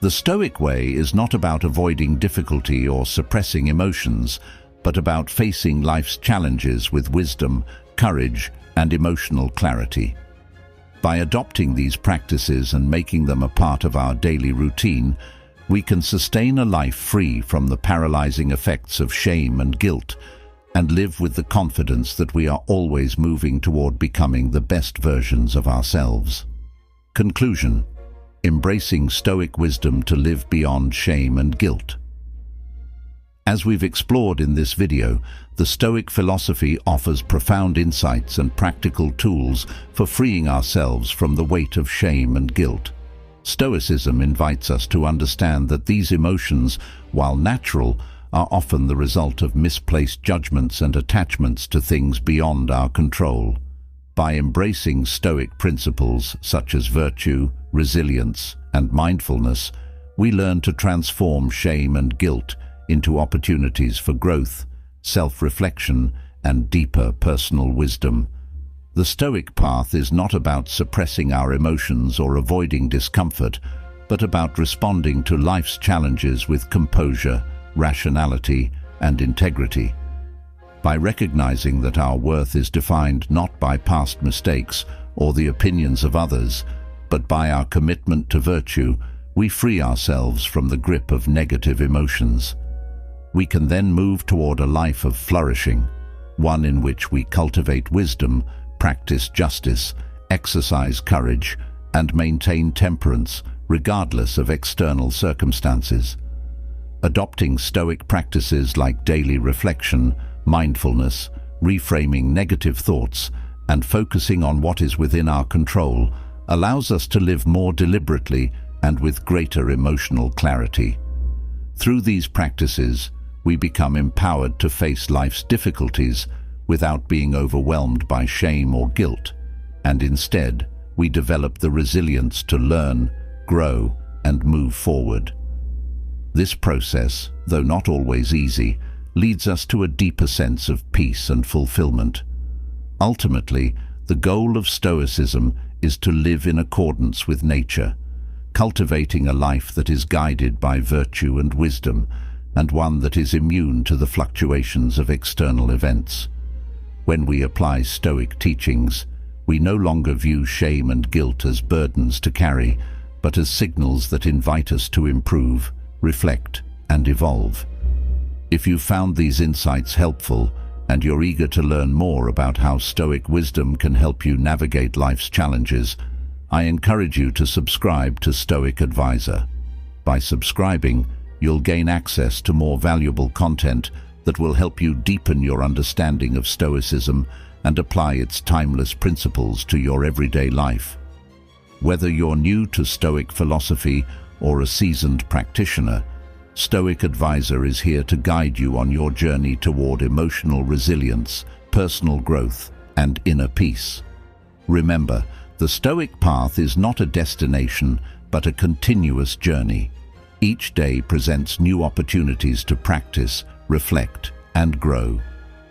The Stoic way is not about avoiding difficulty or suppressing emotions, but about facing life's challenges with wisdom, courage, and emotional clarity. By adopting these practices and making them a part of our daily routine, we can sustain a life free from the paralyzing effects of shame and guilt, and live with the confidence that we are always moving toward becoming the best versions of ourselves. Conclusion: embracing Stoic wisdom to live beyond shame and guilt. As we've explored in this video, the Stoic philosophy offers profound insights and practical tools for freeing ourselves from the weight of shame and guilt. Stoicism invites us to understand that these emotions, while natural, are often the result of misplaced judgments and attachments to things beyond our control. By embracing Stoic principles such as virtue, resilience, and mindfulness, we learn to transform shame and guilt into opportunities for growth, self-reflection, and deeper personal wisdom. The Stoic path is not about suppressing our emotions or avoiding discomfort, but about responding to life's challenges with composure, rationality, and integrity. By recognizing that our worth is defined not by past mistakes or the opinions of others, but by our commitment to virtue, we free ourselves from the grip of negative emotions. We can then move toward a life of flourishing, one in which we cultivate wisdom, practice justice, exercise courage, and maintain temperance regardless of external circumstances. Adopting Stoic practices like daily reflection, mindfulness, reframing negative thoughts, and focusing on what is within our control allows us to live more deliberately and with greater emotional clarity. Through these practices, we become empowered to face life's difficulties without being overwhelmed by shame or guilt, and instead, we develop the resilience to learn, grow, and move forward. This process, though not always easy, leads us to a deeper sense of peace and fulfillment. Ultimately, the goal of Stoicism is to live in accordance with nature, cultivating a life that is guided by virtue and wisdom, and one that is immune to the fluctuations of external events. When we apply Stoic teachings, we no longer view shame and guilt as burdens to carry, but as signals that invite us to improve, reflect, and evolve. If you found these insights helpful, and you're eager to learn more about how Stoic wisdom can help you navigate life's challenges, I encourage you to subscribe to Stoic Advisor. By subscribing, you'll gain access to more valuable content that will help you deepen your understanding of Stoicism and apply its timeless principles to your everyday life. Whether you're new to Stoic philosophy or a seasoned practitioner, Stoic Advisor is here to guide you on your journey toward emotional resilience, personal growth, and inner peace. Remember, the Stoic path is not a destination, but a continuous journey. Each day presents new opportunities to practice, reflect, and grow.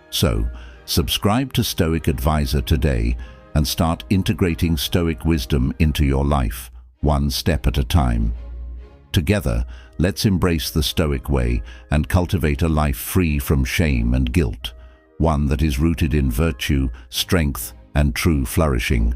So, subscribe to Stoic Advisor today and start integrating Stoic wisdom into your life, one step at a time. Together, let's embrace the Stoic way and cultivate a life free from shame and guilt, one that is rooted in virtue, strength, and true flourishing.